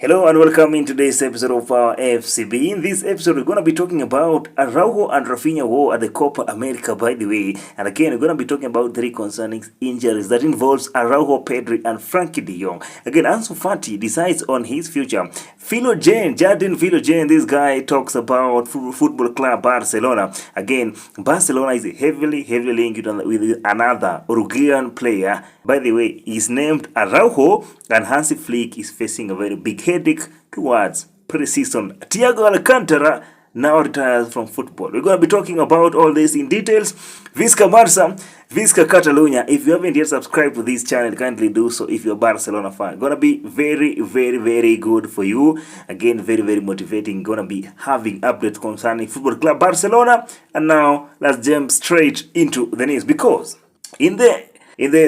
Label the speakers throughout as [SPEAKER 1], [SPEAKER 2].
[SPEAKER 1] Hello and welcome in today's episode of our FCB. In this episode, we're going to be talking about Araujo and Raphinha war at the Copa America, by the way. And again, we're going to be talking about three concerning injuries that involves Araujo, Pedri, and Frankie de Jong. Again, Ansu Fati decides on his future. Philogene, this guy talks about football club Barcelona. Again, Barcelona is heavily linked with another Uruguayan player. By the way, he's named Araujo, and Hansi Flick is facing a very big headache towards preseason. Thiago Alcantara now retires from football. We're going to be talking about all this in details. Visca Barca, Visca Catalunya. If you haven't yet subscribed to this channel, kindly do so if you're a Barcelona fan. Gonna be very good for you. Again, very motivating. Gonna be having updates concerning Football Club Barcelona. And now let's jump straight into the news, because in the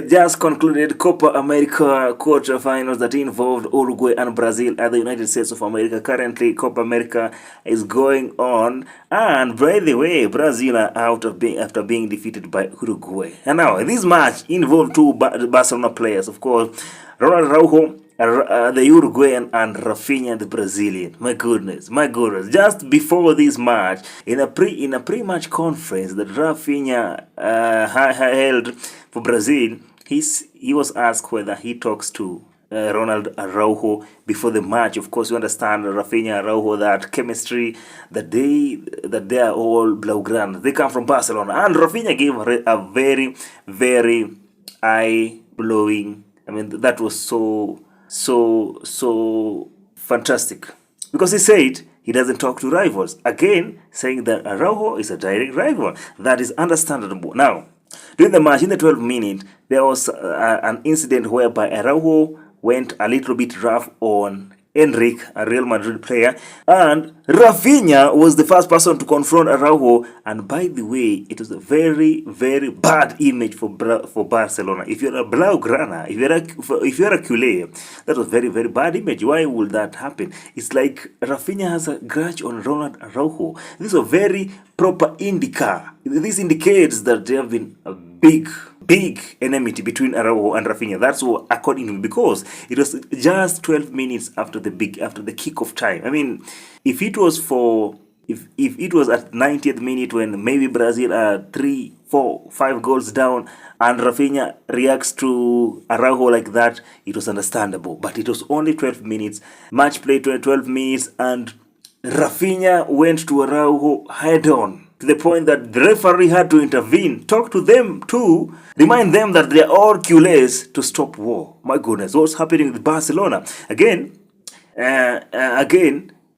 [SPEAKER 1] just concluded Copa America quarterfinals that involved Uruguay and Brazil at the United States of America. Currently, Copa America is going on, and by the way, Brazil are out of after being defeated by Uruguay. And now this match involved two Barcelona players, of course, Araujo, the Uruguayan, and Raphinha, the Brazilian. My goodness. Just before this match, in a pre-match conference that Raphinha held for Brazil, he was asked whether he talks to Ronald Araujo before the match. Of course, you understand Raphinha, Araujo, that chemistry, that they are all blaugrana. They come from Barcelona, and Raphinha gave a very eye-blowing. I mean, that was so fantastic, because he said he doesn't talk to rivals. Again, saying that Araujo is a direct rival. That is understandable. Now, during the match, in the 12th minute, there was an incident whereby Araujo went a little bit rough on Enrique, a Real Madrid player, and Raphinha was the first person to confront Araujo. And by the way, it was a very bad image for Barcelona. If you're a blaugrana, if you're a culé, that was very bad image. Why would that happen? It's like Raphinha has a grudge on Ronald Araujo. This is a very proper indicator. This indicates that there have been a big enmity between Araujo and Raphinha. That's what, according to me, because it was just 12 minutes after the kick-off time. I mean, if it was at 90th minute, when maybe Brazil are 3, 4, 5 goals down, and Raphinha reacts to Araujo like that, it was understandable. But it was only 12 minutes, match play 12 minutes, and Raphinha went to Araujo head-on, to the point that the referee had to intervene, talk to them too, remind them that they are all culés to stop war. My goodness, what's happening with Barcelona? Again,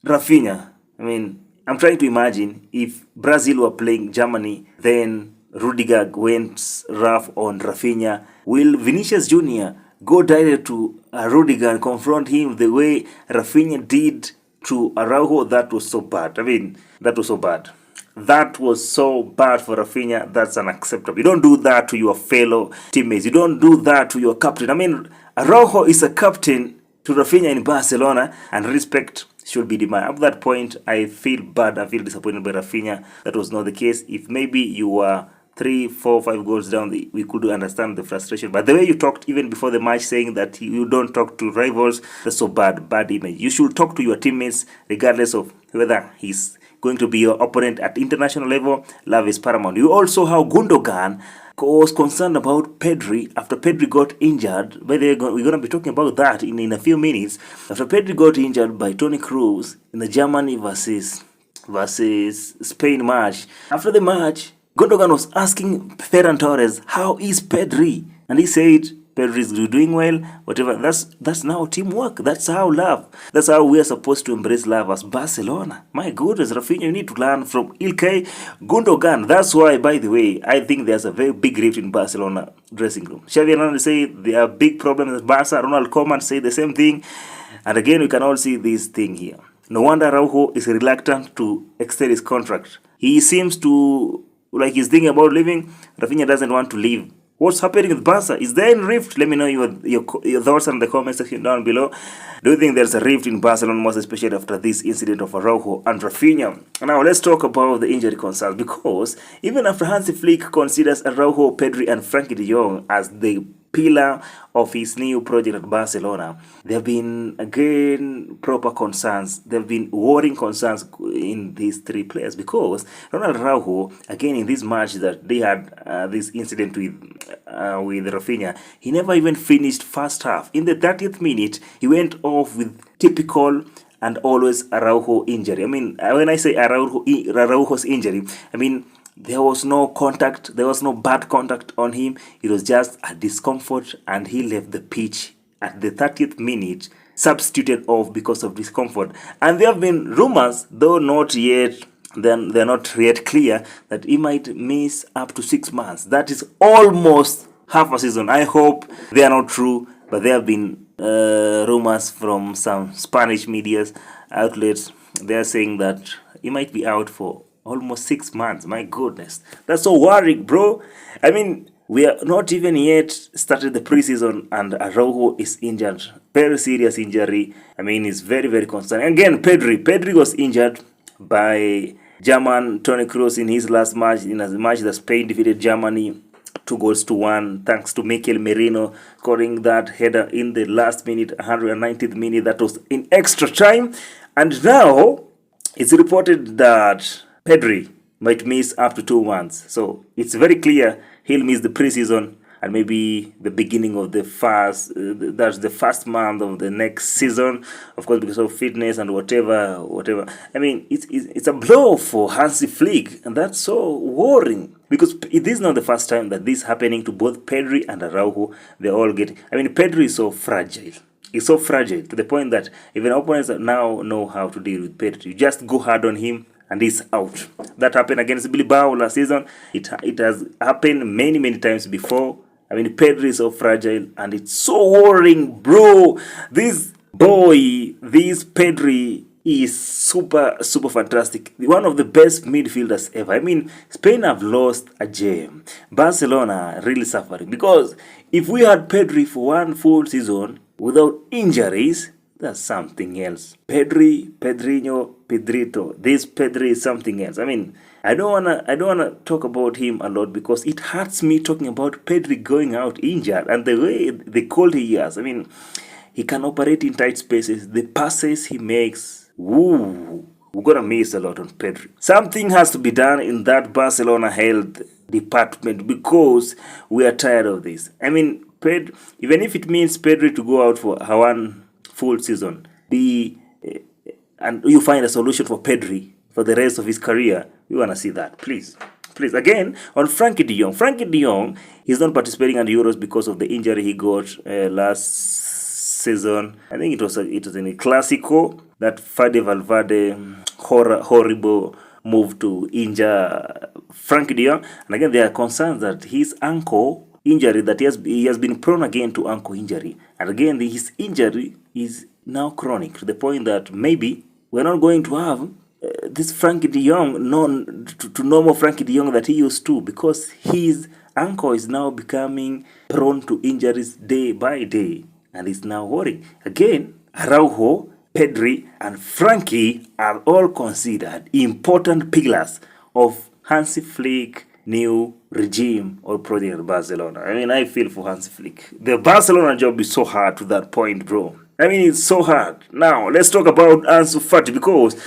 [SPEAKER 1] Raphinha. I mean, I'm trying to imagine if Brazil were playing Germany, then Rudiger went rough on Raphinha. Will Vinicius Jr. go direct to Rudiger and confront him the way Raphinha did to Araujo? That was so bad. I mean, that was so bad. That was so bad for Raphinha. That's unacceptable. You don't do that to your fellow teammates. You don't do that to your captain. I mean, Araujo is a captain to Raphinha in Barcelona, and respect should be demanded. At that point, I feel bad. I feel disappointed by Raphinha. That was not the case. If maybe you were 3, 4, 5 goals down, we could understand the frustration. But the way you talked even before the match, saying that you don't talk to rivals, that's so bad image. You should talk to your teammates regardless of whether he's going to be your opponent at international level. Love is paramount. You also have Gundogan was concerned about Pedri after Pedri got injured. By the way, we're going to be talking about that in a few minutes. After Pedri got injured by Toni Kroos in the Germany versus Spain match. After the match, Gundogan was asking Ferran Torres, how is Pedri? And he said, Pedri is doing well, whatever. That's now teamwork. That's how we are supposed to embrace love as Barcelona. My goodness, Raphinha, you need to learn from Ilkay Gundogan. That's why, by the way, I think there's a very big rift in Barcelona dressing room. Xavi Hernandez say there are big problems at Barca. Ronald Koeman say the same thing. And again, we can all see this thing here. No wonder Araujo is reluctant to extend his contract. He seems to, like he's thinking about leaving. Raphinha doesn't want to leave. What's happening with Barca? Is there a rift? Let me know your thoughts in the comment section down below. Do you think there's a rift in Barcelona, most especially after this incident of Araujo and Raphinha? Now let's talk about the injury concerns, because even after Hansi Flick considers Araujo, Pedri and Frankie de Jong as the pillar of his new project at Barcelona, there have been, again, proper concerns. There have been worrying concerns in these three players because Ronald Araujo, again, in this match that they had this incident with Raphinha, he never even finished first half. In the 30th minute, he went off with typical and always Araujo injury. I mean, when I say Araujo's injury, I mean, there was no contact, there was no bad contact on him. It was just a discomfort, and he left the pitch at the 30th minute, substituted off because of discomfort. And there have been rumors, though not yet, then they're not yet clear, that he might miss up to 6 months. That is almost half a season. I hope they are not true, but there have been rumors from some Spanish media outlets. They are saying that he might be out for almost 6 months. My goodness, that's so worrying, bro. I mean, we are not even yet started the preseason, and Araujo is injured. Very serious injury. I mean, it's very, very concerning. Again, Pedri was injured by German Toni Kroos in his last match, in a match that Spain defeated Germany 2-1, thanks to Mikel Merino scoring that header in the last minute, 190th minute. That was in extra time. And now it's reported that Pedri might miss up to 2 months. So it's very clear he'll miss the preseason and maybe the beginning of the that's the first month of the next season, of course, because of fitness and whatever. I mean, it's a blow for Hansi Flick, and that's so worrying because it is not the first time that this is happening to both Pedri and Araujo. They all get. I mean, Pedri is so fragile. He's so fragile to the point that even opponents now know how to deal with Pedri. You just go hard on him, and he's out. That happened against Bilbao last season. It has happened many times before. I mean, Pedri is so fragile, and it's so worrying, bro. This Pedri is super fantastic. One of the best midfielders ever. I mean, Spain have lost a gem. Barcelona really suffering because if we had Pedri for one full season without injuries, that's something else. Pedrinho, Pedrito. This Pedri is something else. I mean, I don't wanna talk about him a lot because it hurts me talking about Pedri going out injured and the way the cold he has. I mean, he can operate in tight spaces. The passes he makes, woo, we're gonna miss a lot on Pedri. Something has to be done in that Barcelona health department because we are tired of this. I mean, even if it means Pedri to go out for one full season, and you find a solution for Pedri for the rest of his career, we want to see that. Please. Again, on Frankie de Jong, he's not participating in the Euros because of the injury he got last season. I think it was in a Clásico that Fede Valverde horrible move to injure Frankie de Jong. And again, there are concerns that his ankle injury, that he has been prone again to ankle injury. And again, his injury is now chronic to the point that maybe we're not going to have this Frankie de Jong, normal Frankie de Jong that he used to, because his ankle is now becoming prone to injuries day by day, and it's now worrying. Again, Araujo, Pedri, and Frankie are all considered important pillars of Hansi Flick new regime or project at Barcelona. I mean, I feel for Hansi Flick. The Barcelona job is so hard to that point, bro. I mean, it's so hard. Now, let's talk about Ansu Fati because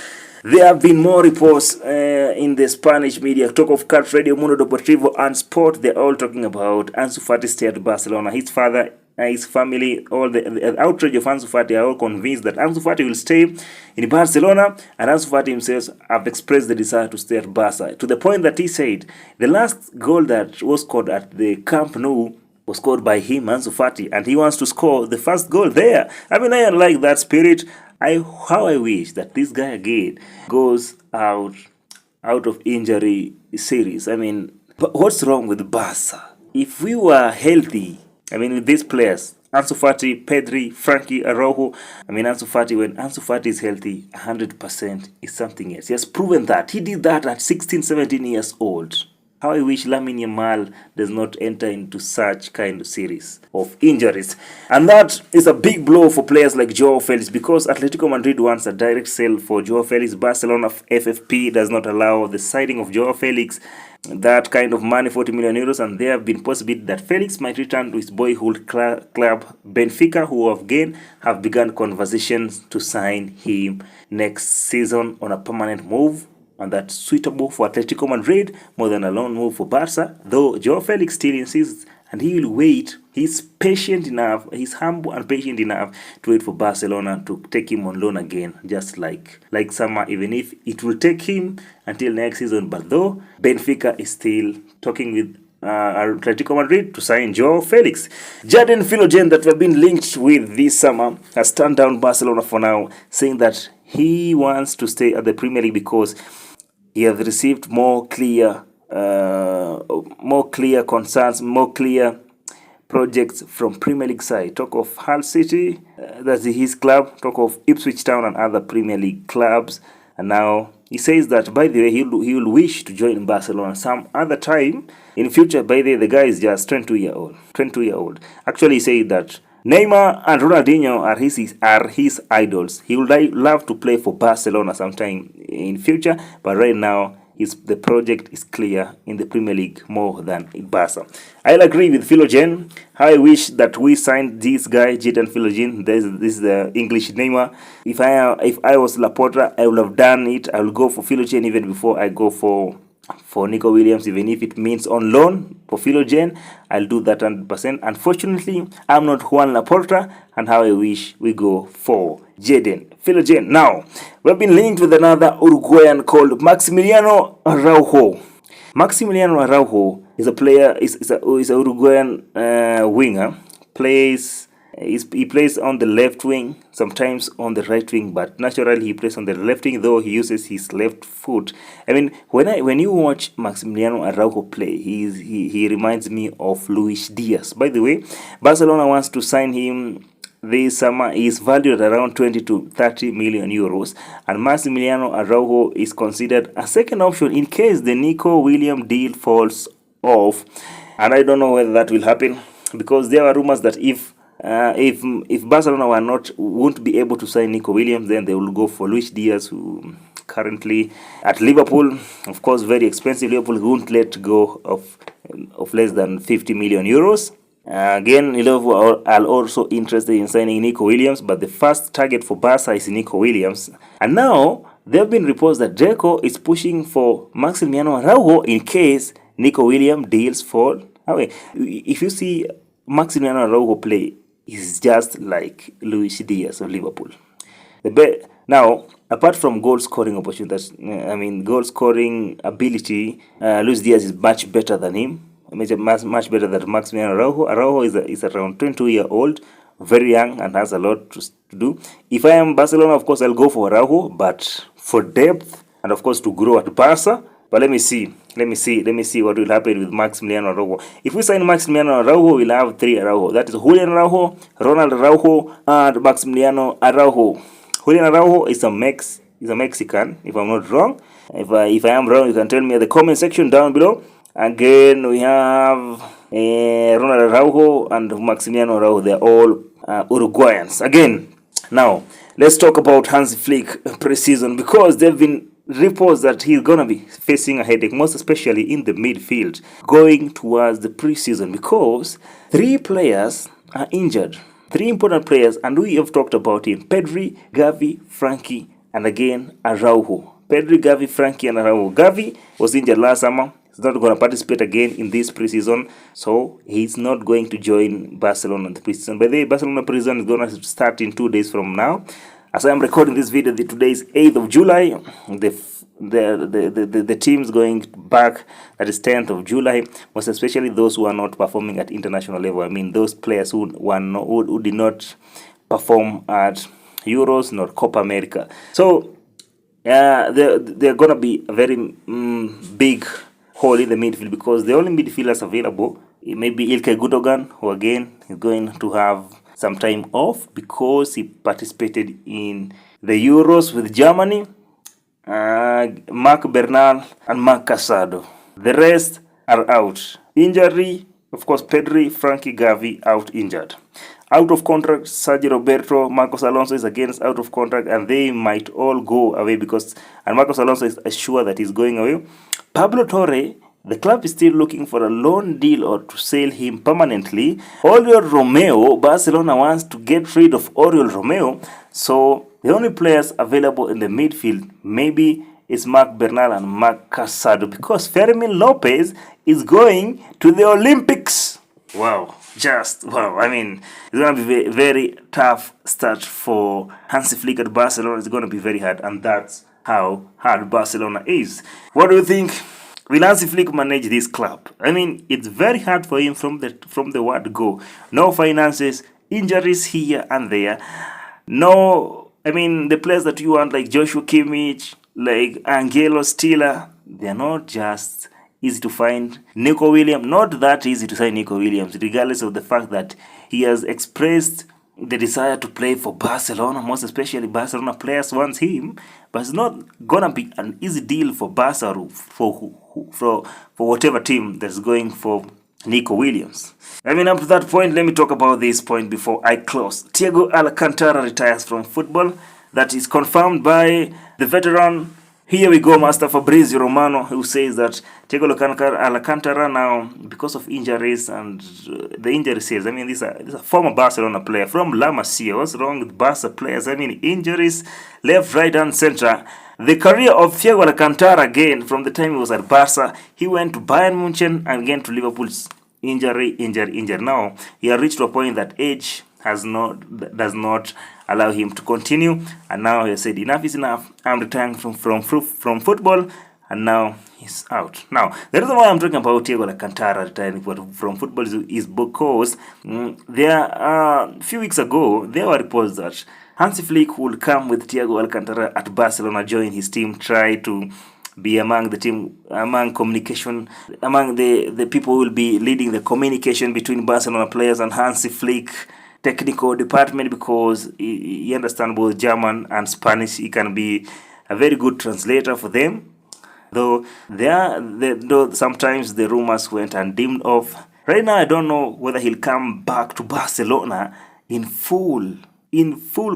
[SPEAKER 1] there have been more reports in the Spanish media. Talk of Cat Radio, Mundo Deportivo, and Sport. They're all talking about Ansu Fati's stay at Barcelona. His father, his family, all the outrage of Ansu Fati are all convinced that Ansu Fati will stay in Barcelona, and Ansu Fati himself have expressed the desire to stay at Barca, to the point that he said the last goal that was scored at the Camp Nou was scored by him, Ansu Fati, and he wants to score the first goal there. I mean, I like that spirit. How I wish that this guy again goes out of injury series. I mean, what's wrong with Barca? If we were healthy, I mean, with these players, Ansu Fati, Pedri, Frankie, Araujo, I mean, Ansu Fati, when Ansu Fati is healthy, 100% is something else. He has proven that. He did that at 16, 17 years old. How I wish Lamine Yamal does not enter into such kind of series of injuries. And that is a big blow for players like Joao Felix, because Atletico Madrid wants a direct sale for Joao Felix. Barcelona FFP does not allow the signing of Joao Felix that kind of money, 40 million euros, and there have been possibility that Felix might return to his boyhood club Benfica, who again have begun conversations to sign him next season on a permanent move, and that's suitable for Atletico Madrid more than a loan move for Barca, though Joao Felix still insists and he will wait. He's patient enough, he's humble and patient enough to wait for Barcelona to take him on loan again, just like summer, even if it will take him until next season. But though Benfica is still talking with Atletico Madrid to sign Joao Felix. Jadon Philogene, that we've been linked with this summer, has turned down Barcelona for now, saying that he wants to stay at the Premier League because he has received more clear concerns, more clear projects from Premier League side. Talk of Hull City, that's his club. Talk of Ipswich Town and other Premier League clubs. And now he says that, by the way, he will wish to join Barcelona some other time in future. By the way, the guy is just 22-year-old. Actually, he said that Neymar and Ronaldinho are his idols. He would love to play for Barcelona sometime in future, but right now the project is clear in the Premier League more than in Barca. I'll agree with Philogene. How I wish that we signed this guy, Jadon Philogene. This is the English Neymar. If I was Laporta, I would have done it. I will go for Philogene even before I go for Nico Williams, even if it means on loan for Philogene. I'll do that 100%. Unfortunately, I'm not Juan Laporta, and how I wish we go for Jadon Philogene. Now, we've been linked with another Uruguayan called Maximiliano Araujo. Maximiliano Araujo is a player, is a Uruguayan winger. He plays on the left wing, sometimes on the right wing, but naturally he plays on the left wing, though he uses his left foot. I mean, when you watch Maximiliano Araujo play, he reminds me of Luis Diaz. By the way, Barcelona wants to sign him this summer. He is valued at around 20 to 30 million euros, and Maximiliano Araujo is considered a second option in case the Nico Williams deal falls off. And I don't know whether that will happen, because there are rumors that if Barcelona won't be able to sign Nico Williams, then they will go for Luis Diaz, who currently at Liverpool, of course, very expensive. Liverpool won't let go of less than 50 million euros. Again, Liverpool are also interested in signing Nico Williams, but the first target for Barca is Nico Williams. And now there have been reports that Deco is pushing for Maximiliano Araujo in case Nico Williams deals fall away. If you see Maximiliano Araujo play, is just like Luis Diaz of Liverpool. Now, apart from goal scoring opportunities, goal scoring ability, Luis Diaz is much better than him. Much better than Maximiliano Araujo. Araujo is around 22-year-old, very young, and has a lot to do. If I am Barcelona, of course, I'll go for Araujo, but for depth and of course to grow at Barca. But let me see what will happen with Maximiliano Araujo. If we sign Maximiliano Araujo, we'll have 3 Araujo. That is Julian Araujo, Ronald Araujo, and Maximiliano Araujo. Julian Araujo is a Mexican, if I'm not wrong. If I am wrong, you can tell me in the comment section down below. Again, we have Ronald Araujo and Maximiliano Araujo. They're all Uruguayans. Again, now let's talk about Hansi Flick preseason, because they've been reports that he's gonna be facing a headache, most especially in the midfield going towards the preseason, because 3 players are injured, 3 important players, and we have talked about him: Pedri, Gavi, Frankie, and again Araujo. Pedri, Gavi, Frankie, and Araujo. Gavi was injured last summer. He's not going to participate again in this preseason, so he's not going to join Barcelona in the preseason. By the way, Barcelona preseason is going to start in 2 days from now. As I am recording this video, today is 8th of July. The team's going back, that is 10th of July, most especially those who are not performing at international level. I mean, those players who did not perform at Euros nor Copa America. So, they're going to be a very big hole in the midfield, because the only midfielders available, it may be Ilkay Gundogan, who again is going to have some time off because he participated in the Euros with Germany, Marc Bernal and Marc Casado. The rest are out. Injury, of course, Pedri, Frankie, Gavi out injured. Out of contract, Sergio Roberto, Marcos Alonso is against out of contract, and they might all go away and Marcos Alonso is sure that he's going away. Pablo Torre, the club is still looking for a loan deal or to sell him permanently. Oriol Romeo, Barcelona wants to get rid of Oriol Romeo, so the only players available in the midfield maybe is Marc Bernal and Marc Casado, because Fermin Lopez is going to the Olympics. Wow. I mean, it's going to be a very tough start for Hansi Flick at Barcelona. It's going to be very hard, and that's how hard Barcelona is. What do you think? Will Hansi Flick manage this club? I mean, it's very hard for him from the word go. No finances, injuries here and there. No, I mean, the players that you want, like Joshua Kimmich, like Angelo Stiller, they're not just easy to find. Nico Williams, not that easy to sign Nico Williams, regardless of the fact that he has expressed the desire to play for Barcelona. Most especially Barcelona players wants him, but it's not gonna be an easy deal for Barca for whatever team that's going for Nico Williams. I mean, up to that point, let me talk about this point before I close. Thiago Alcantara retires from football. That is confirmed by the veteran. Here we go, Master Fabrizio Romano, who says that Thiago Alcantara now, because of injuries and the injury says, I mean, this is a former Barcelona player from La Masia. What's wrong with Barca players? I mean, injuries left, right, and center. The career of Thiago Alcantara, again, from the time he was at Barca, he went to Bayern Munich and again to Liverpool's injury. Now, he has reached to a point that age does not allow him to continue, and now he said enough is enough. I'm retiring from football, and now he's out. Now, the reason why I'm talking about Thiago Alcantara retiring from football is because a few weeks ago there were reports that Hansi Flick would come with Thiago Alcantara at Barcelona, join his team, try to be among the team, among communication, among the people who will be leading the communication between Barcelona players and Hansi Flick technical department, because he understands both German and Spanish. He can be a very good translator for them. Though sometimes the rumors went and dimmed off. Right now, I don't know whether he'll come back to Barcelona in full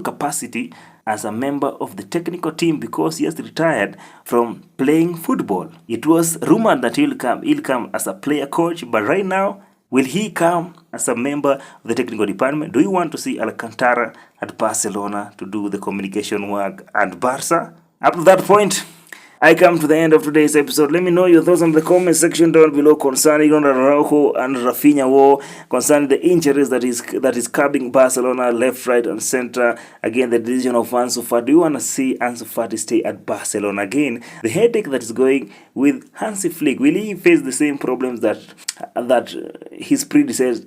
[SPEAKER 1] capacity as a member of the technical team, because he has retired from playing football. It was rumored that he'll come as a player coach, but right now, will he come as a member of the technical department? Do you want to see Alcantara at Barcelona to do the communication work at Barca? Up to that point, I come to the end of today's episode. Let me know your thoughts in the comment section down below concerning Araujo and Raphinha war, concerning the injuries that is curbing Barcelona left, right, and center. Again, the decision of Ansu Fati. Do you want to see Ansu Fati stay at Barcelona? Again, the headache that is going with Hansi Flick. Will he face the same problems that his predecessors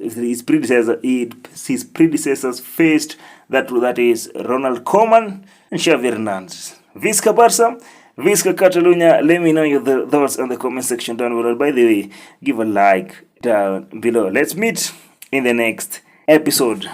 [SPEAKER 1] faced? That is Ronald Koeman and Xavi Hernandez. Visca Barca. Visca Catalunya. Let me know your thoughts on the comment section down below. By the way, give a like down below. Let's meet in the next episode.